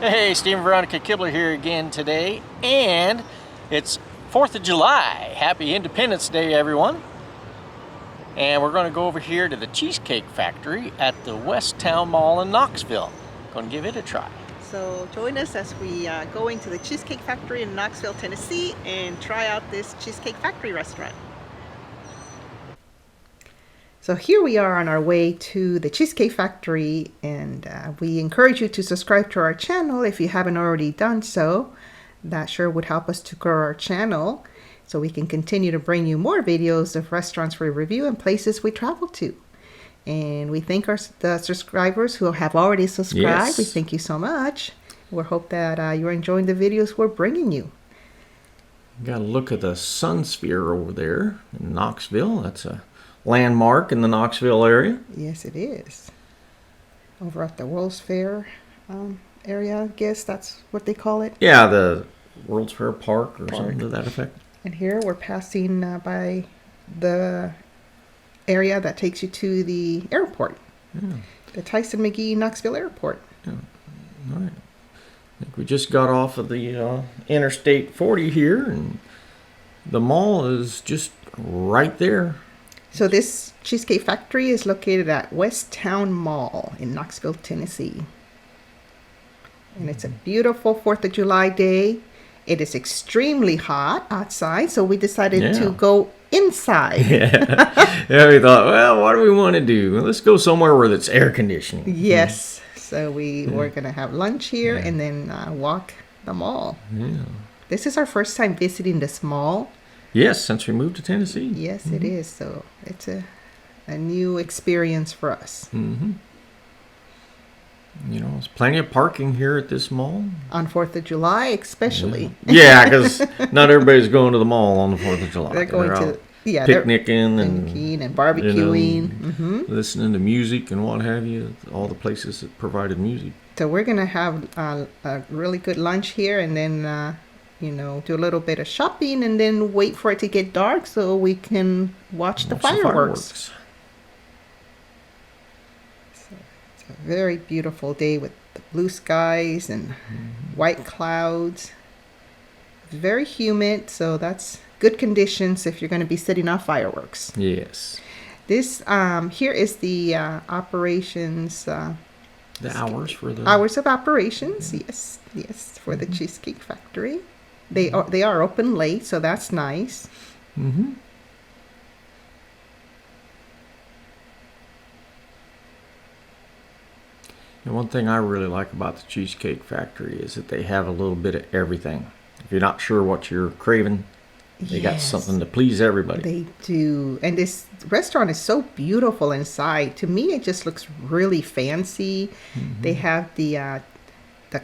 Hey, Steve and Veronica Kibler here again today, and it's 4th of July. Happy Independence Day, everyone. And we're going to go over here to the Cheesecake Factory at the West Town Mall in Knoxville. Going to give it a try. So join us as we go into the Cheesecake Factory in Knoxville, Tennessee, and try out this Cheesecake Factory restaurant. So here we are on our way to the Cheesecake Factory, and we encourage you to subscribe to our channel if you haven't already done so. That sure would help us to grow our channel so we can continue to bring you more videos of restaurants we review and places we travel to. And we thank the subscribers who have already subscribed. Yes. We thank you so much. We hope that you're enjoying the videos we're bringing you. Got to look at the Sun Sphere over there in Knoxville. That's a landmark in the Knoxville area. Yes, it is. Over at the World's Fair area, I guess that's what they call it. Yeah, the World's Fair Park or something to that effect. And here we're passing by the area that takes you to the airport. Yeah. The Tyson McGee Knoxville Airport. Yeah. All right. I think we just got off of the Interstate 40 here, and the mall is just right there. So this Cheesecake Factory is located at West Town Mall in Knoxville, Tennessee. And it's a beautiful 4th of July day. It is extremely hot outside, so we decided to go inside. Yeah, we thought, well, what do we want to do? Well, let's go somewhere where it's air conditioning. Yes. So we're going to have lunch here and then walk the mall. Yeah. This is our first time visiting this mall. Yes, since we moved to Tennessee. Yes, it is. So it's a new experience for us. Mm-hmm. You know, there's plenty of parking here at this mall. On 4th of July, especially. Yeah, because not everybody's going to the mall on the 4th of July. They're going to picnicking and barbecuing. You know, listening to music and what have you. All the places that provided music. So we're going to have a really good lunch here and then, do a little bit of shopping and then wait for it to get dark so we can watch the fireworks. So it's a very beautiful day with the blue skies and white clouds. It's very humid, so that's good conditions if you're going to be setting off fireworks. Yes. This here is the operations. The hours for the hours of operations. Yes, for the Cheesecake Factory. They are open late, so that's nice. Mm-hmm. And one thing I really like about the Cheesecake Factory is that they have a little bit of everything. If you're not sure what you're craving, they got something to please everybody. They do. And this restaurant is so beautiful inside. To me, it just looks really fancy. Mm-hmm. They have the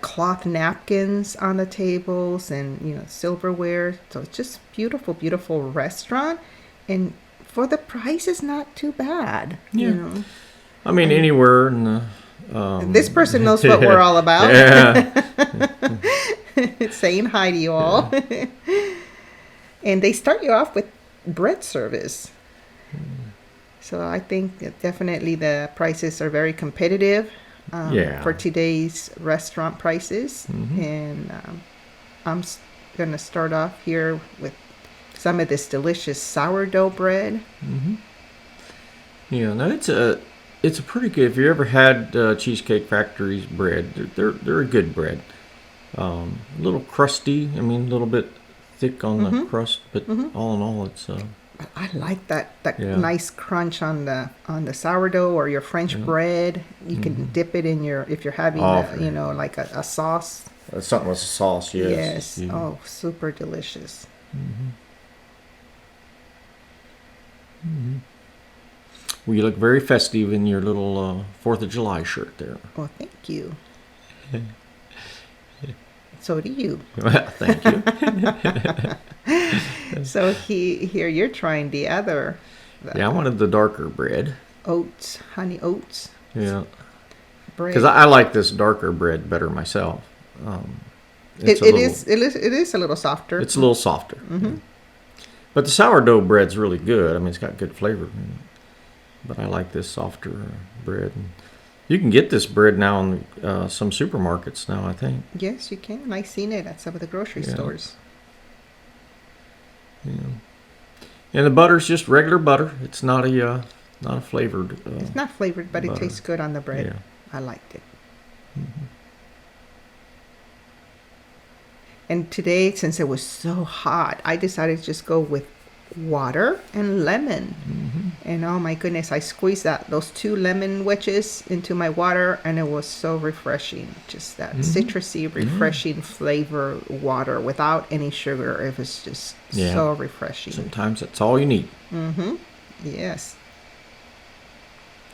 cloth napkins on the tables and, silverware. So it's just beautiful, beautiful restaurant. And for the price, it's not too bad. Yeah. I mean, anywhere in the... this person knows what we're all about. Yeah. Saying hi to you all. And they start you off with bread service. So I think that definitely the prices are very competitive for today's restaurant prices. Mm-hmm. And I'm going to start off here with some of this delicious sourdough bread. Mm-hmm. Yeah, no, it's a pretty good. If you ever had Cheesecake Factory's bread, they're a good bread. A little crusty. I mean, a little bit thick on the crust, but all in all, it's. I like that nice crunch on the sourdough or your French bread. You can dip it in if you're having like a sauce. Something with a sauce, yes. Yes. Yeah. Oh, super delicious. Mm-hmm. Mm-hmm. Well, you look very festive in your little 4th of July shirt there. Well, thank you. So do you. Well, thank you. So here you're trying the other. I wanted the darker bread. Oats, honey oats. Yeah. Bread. Because I like this darker bread better myself. It is a little softer. It's a little softer. Mm-hmm. But the sourdough bread's really good. I mean, it's got good flavor. But I like this softer bread. And You can get this bread now in some supermarkets now, I think. Yes, you can. I've seen it at some of the grocery stores. Yeah. And the butter's just regular butter. It's not a flavored. It's not flavored, but butter. it tastes good on the bread. Yeah. I liked it. And today, since it was so hot, I decided to just go with water and lemon. And oh my goodness, I squeezed those 2 lemon wedges into my water, and it was so refreshing. Just that citrusy, refreshing flavor water without any sugar. It was just so refreshing. Sometimes that's all you need. Yes.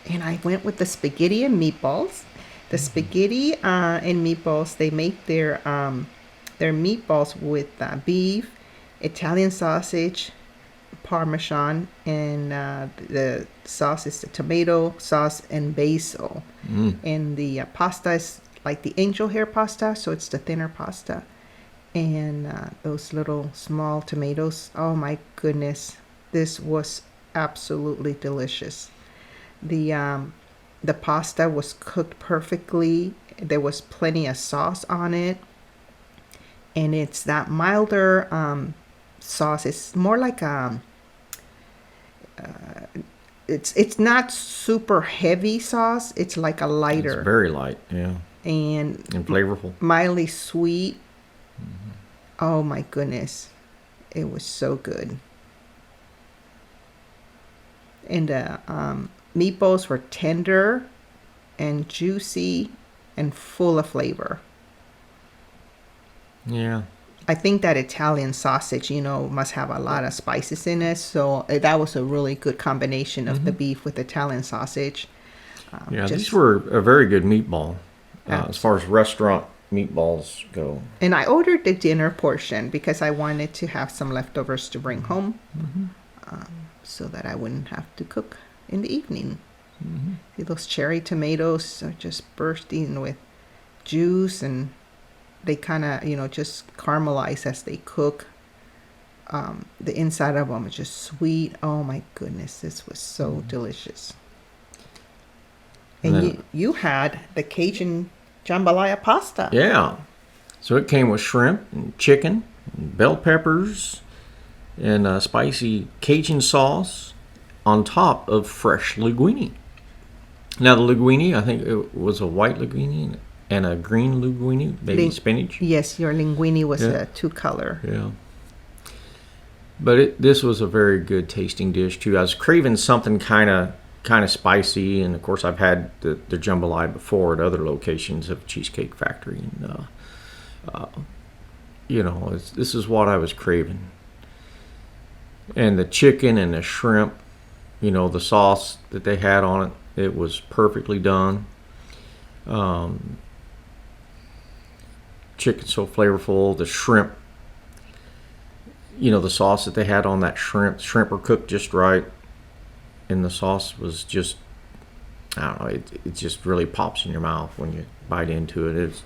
And I went with the spaghetti and meatballs. The spaghetti and meatballs, they make their meatballs with beef, Italian sausage, Parmesan, and the sauce is the tomato sauce and basil. And the pasta is like the angel hair pasta, so it's the thinner pasta. And those little small tomatoes. Oh my goodness, this was absolutely delicious. The pasta was cooked perfectly. There was plenty of sauce on it, and it's that milder sauce. It's more like it's not super heavy sauce. It's like a lighter. It's very light, yeah. And flavorful. Mildly sweet. Oh my goodness. It was so good. And the meatballs were tender and juicy and full of flavor. Yeah. I think that Italian sausage, must have a lot of spices in it. So that was a really good combination of the beef with Italian sausage. These were a very good meatball as far as restaurant meatballs go. And I ordered the dinner portion because I wanted to have some leftovers to bring home so that I wouldn't have to cook in the evening. See, those cherry tomatoes are just bursting with juice, and they kind of, just caramelize as they cook. The inside of them is just sweet. Oh my goodness, this was so delicious. And you had the Cajun jambalaya pasta. Yeah. So it came with shrimp and chicken and bell peppers and spicy Cajun sauce on top of fresh linguine. Now the linguine, I think it was a white linguine and a green linguine, maybe spinach. Yes, your linguine was a 2-color. Yeah. But this was a very good tasting dish too. I was craving something kind of spicy, and of course I've had the jambalaya before at other locations of Cheesecake Factory, and this is what I was craving. And the chicken and the shrimp, the sauce that they had on it was perfectly done. Chicken so flavorful. The shrimp, the sauce that they had on that shrimp were cooked just right. And the sauce was just, I don't know, it just really pops in your mouth when you bite into it. It's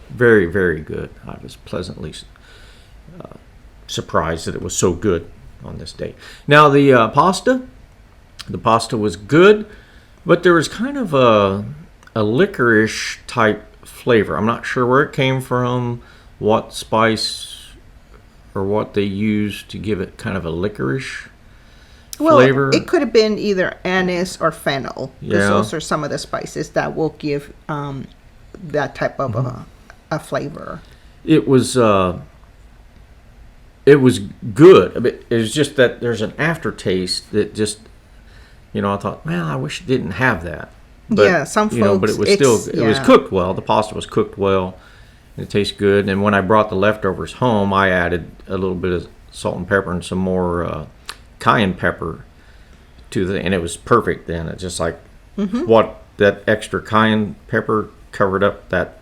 very, very good. I was pleasantly surprised that it was so good on this day. Now the pasta was good, but there was kind of a licorice type flavor. I'm not sure where it came from, what spice or what they used to give it kind of a licorice flavor. It could have been either anise or fennel. Yeah. Those are some of the spices that will give that type of a flavor. It was good. I mean, it was just that there's an aftertaste that just, I thought, man, I wish it didn't have that. But, some folks. But it was it was cooked well. The pasta was cooked well. It tastes good. And when I brought the leftovers home, I added a little bit of salt and pepper and some more cayenne pepper and it was perfect then. It's just like what that extra cayenne pepper covered up that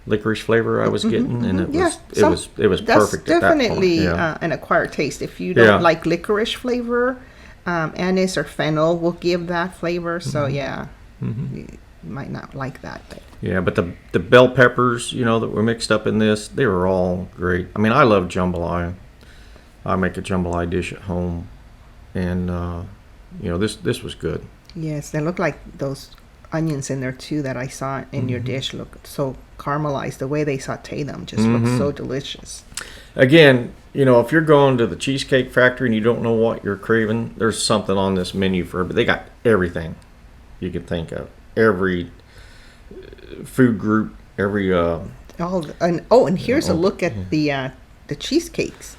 licorice flavor I was getting, and it was perfect at that point. Definitely an acquired taste. If you don't like licorice flavor, anise or fennel will give that flavor. So you might not like that. But. Yeah, but the bell peppers, that were mixed up in this, they were all great. I mean, I love jambalaya. I make a jambalaya dish at home, and this was good. Yes, they look like those onions in there too that I saw in your dish look so caramelized. The way they saute them just looks so delicious. Again, if you're going to the Cheesecake Factory and you don't know what you're craving, there's something on this menu but they got everything you can think of. Every food group, every and here's a look at the cheesecakes.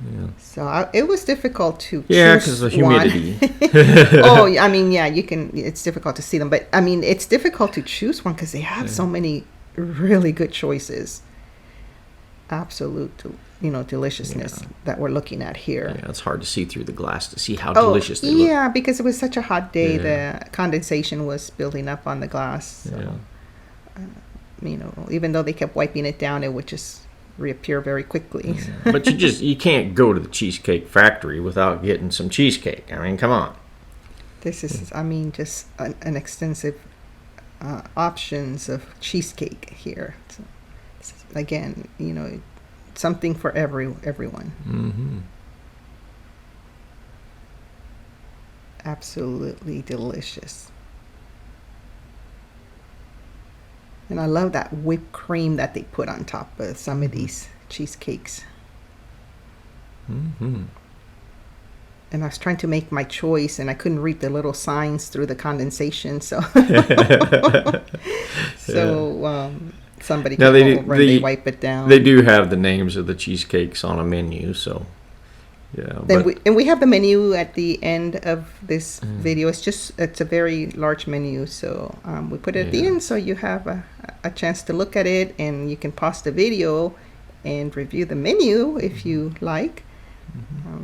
Yeah. So it was difficult to choose because of the humidity. I mean, you can. It's difficult to see them, but I mean, it's difficult to choose one because they have so many really good choices. Absolute, deliciousness that we're looking at here. Yeah, it's hard to see through the glass to see how delicious they look. Yeah, because it was such a hot day, the condensation was building up on the glass. So, even though they kept wiping it down, it would just reappear very quickly. Yeah. But you can't go to the Cheesecake Factory without getting some cheesecake. I mean, come on. This is, just an extensive options of cheesecake here. So, again, something for everyone. Mm-hmm. Absolutely delicious. And I love that whipped cream that they put on top of some of these cheesecakes. Mm-hmm. And I was trying to make my choice, and I couldn't read the little signs through the condensation. So, somebody now they wipe it down. They do have the names of the cheesecakes on a menu, so yeah. We have the menu at the end of this video. It's a very large menu, so we put it at the end so you have a chance to look at it, and you can pause the video and review the menu if you like.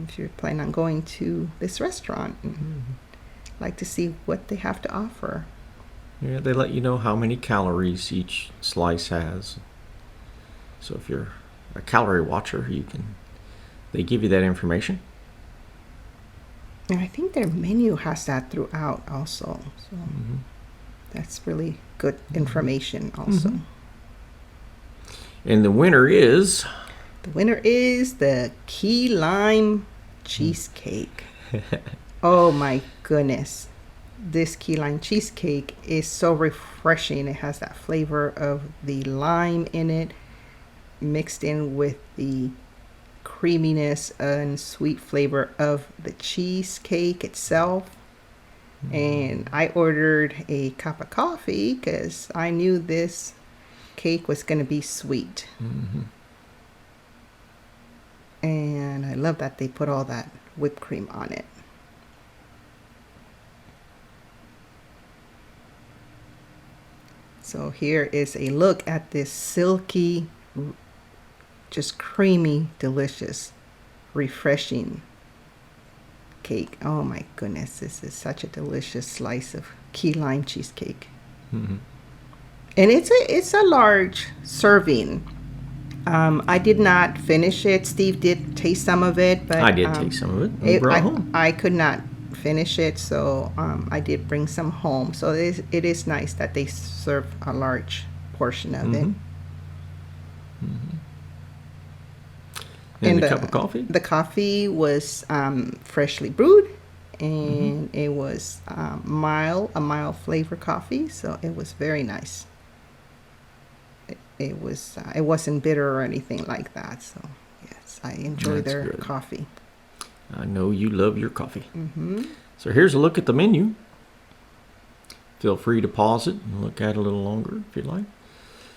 If you're planning on going to this restaurant and like to see what they have to offer. Yeah, they let you know how many calories each slice has. So if you're a calorie watcher, they give you that information. And I think their menu has that throughout also. So that's really good information also. And the winner is... The winner is the key lime cheesecake. Oh my goodness. This key lime cheesecake is so refreshing. It has that flavor of the lime in it mixed in with the creaminess and sweet flavor of the cheesecake itself. And I ordered a cup of coffee because I knew this cake was going to be sweet. And I love that they put all that whipped cream on it. So here is a look at this silky, just creamy, delicious, refreshing cake. Oh my goodness, this is such a delicious slice of key lime cheesecake. And it's a large serving. I did not finish it. Steve did taste some of it, but I did taste some of it. I could not finish it, so I did bring some home. So it is nice that they serve a large portion of it. And the cup of coffee? The coffee was freshly brewed, and it was a mild flavor coffee, so it was very nice. It wasn't bitter or anything like that. So yes, I enjoy their coffee. I know you love your coffee. So here's a look at the menu. Feel free to pause it and look at it a little longer if you like.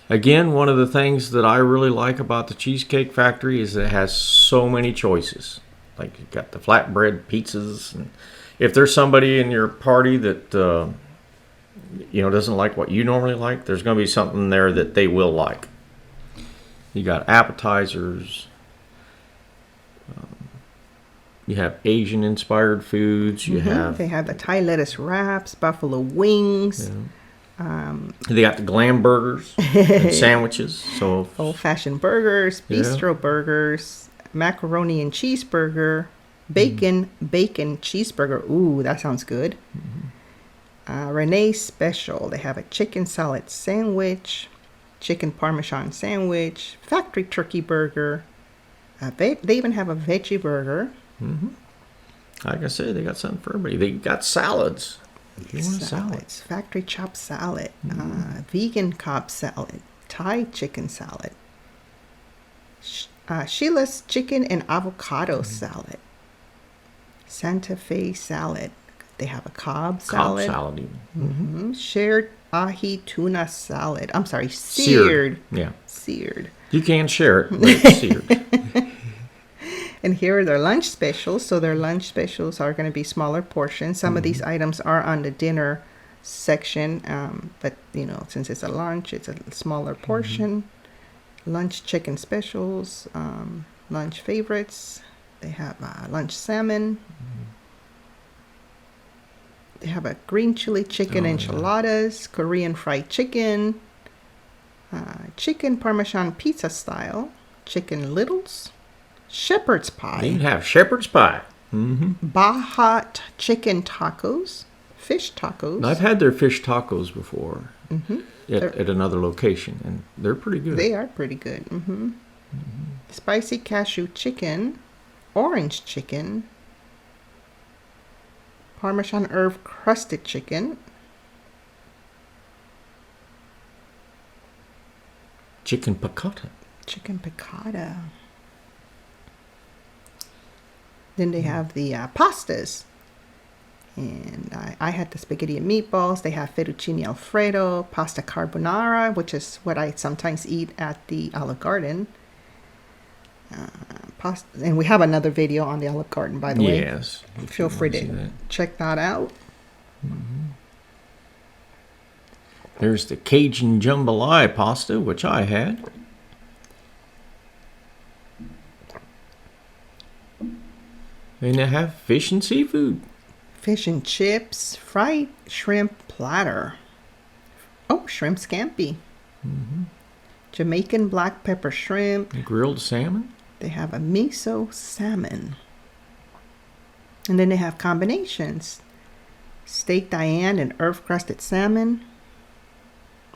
Again, one of the things that I really like about the Cheesecake Factory is that it has so many choices. Like you've got the flatbread pizzas, and if there's somebody in your party that doesn't like what you normally like, there's going to be something there that they will like. You got appetizers. You have Asian-inspired foods. They have the Thai lettuce wraps, buffalo wings. They got the glam burgers and sandwiches. So old-fashioned burgers, bistro burgers, macaroni and cheeseburger, bacon cheeseburger. Ooh, that sounds good. Renee's special. They have a chicken salad sandwich, chicken parmesan sandwich, factory turkey burger. They even have a veggie burger. Like I said, they got something for everybody. They got salads. If you want a salad. Salads. Factory chopped salad. Vegan Cobb salad. Thai chicken salad. Sheila's chicken and avocado salad. Santa Fe salad. They have a Cobb salad. Cobb salad even. Shared ahi tuna salad. I'm sorry, seared. Yeah. Seared. You can share it, but it's seared. And here are their lunch specials. So their lunch specials are going to be smaller portions. Some of these items are on the dinner section, but you know, since it's a lunch, it's a smaller portion. Lunch chicken specials, lunch favorites. They have lunch salmon. They have a green chili chicken enchiladas, Korean fried chicken, chicken Parmesan pizza style, chicken littles, shepherd's pie. They even have shepherd's pie. Baja chicken tacos, fish tacos. I've had their fish tacos before at another location, and they're pretty good. They are pretty good. Spicy cashew chicken, orange chicken, Parmesan herb crusted chicken, Chicken piccata. chicken piccata. Then they have the pastas. And I had the spaghetti and meatballs. They have fettuccine alfredo, pasta carbonara, which is what I sometimes eat at the Olive Garden. Pasta, and we have another video on the Olive Garden, by the way. Yes. Feel free to check that out. There's the Cajun jambalaya pasta, which I had. And they have fish and seafood. Fish and chips, fried shrimp platter. Oh, shrimp scampi. Jamaican black pepper shrimp. Grilled salmon. They have a miso salmon. And then they have combinations. Steak Diane and herb-crusted salmon.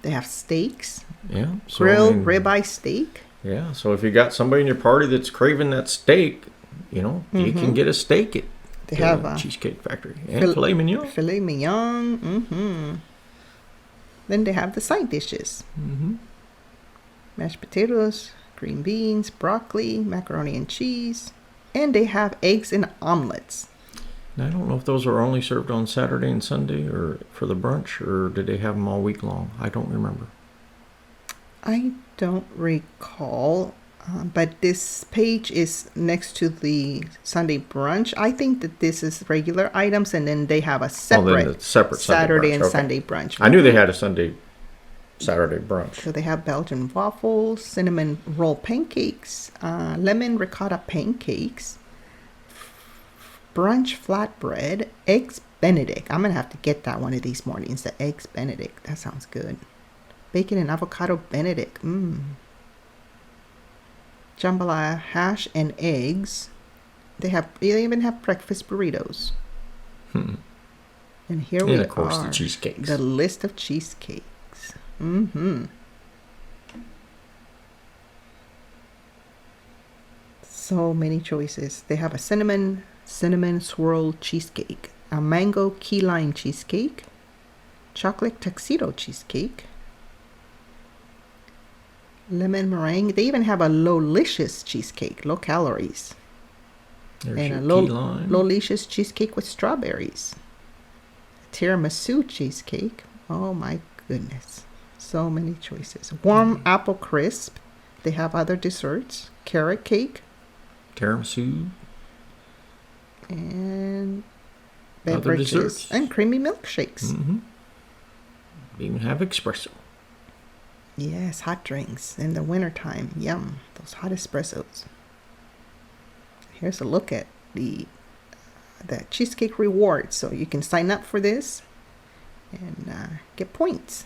They have steaks. Yeah. So, Grilled ribeye steak. Yeah. So if you got somebody in your party that's craving that steak, you know, you can get a steak at They have Cheesecake Factory. And filet mignon. Filet mignon. Then they have the side dishes. Mashed potatoes, green beans, broccoli, macaroni and cheese. And they have eggs and omelets. Now, I don't know if those are only served on Saturday and Sunday or for the brunch, or did they have them all week long? I don't remember. I don't recall, but this page is next to the Sunday brunch. I think that this is regular items, and then they have a separate, Saturday and Sunday brunch. I knew they had a Saturday brunch. So they have Belgian waffles, cinnamon roll pancakes, lemon ricotta pancakes, brunch flatbread, eggs Benedict. I'm going to have to get that one of these mornings, the eggs Benedict. That sounds good. Bacon and avocado Benedict. Jambalaya hash and eggs. They even have breakfast burritos. And here we are. And of course the cheesecakes. The list of cheesecakes. So many choices. They have a cinnamon swirl cheesecake, a mango key lime cheesecake, chocolate tuxedo cheesecake, lemon meringue. They even have a low-licious cheesecake, low calories. There's and a your low-licious cheesecake with strawberries. Tiramisu cheesecake. Oh my goodness. So many choices. Warm apple crisp. They have other desserts. Carrot cake. Tiramisu. And Other beverages. desserts. And creamy milkshakes. They even have espresso. Yes, hot drinks in the wintertime. Yum. Those hot espressos. Here's a look at the cheesecake rewards. So you can sign up for this and get points.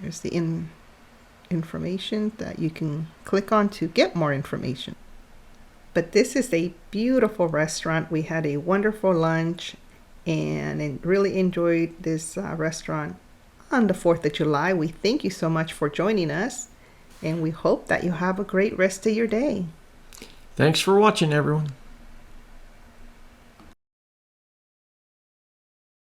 Here's the information that you can click on to get more information. But this is a beautiful restaurant. We had a wonderful lunch and really enjoyed this restaurant on the 4th of July. We thank you so much for joining us, and we hope that you have a great rest of your day. Thanks for watching, everyone.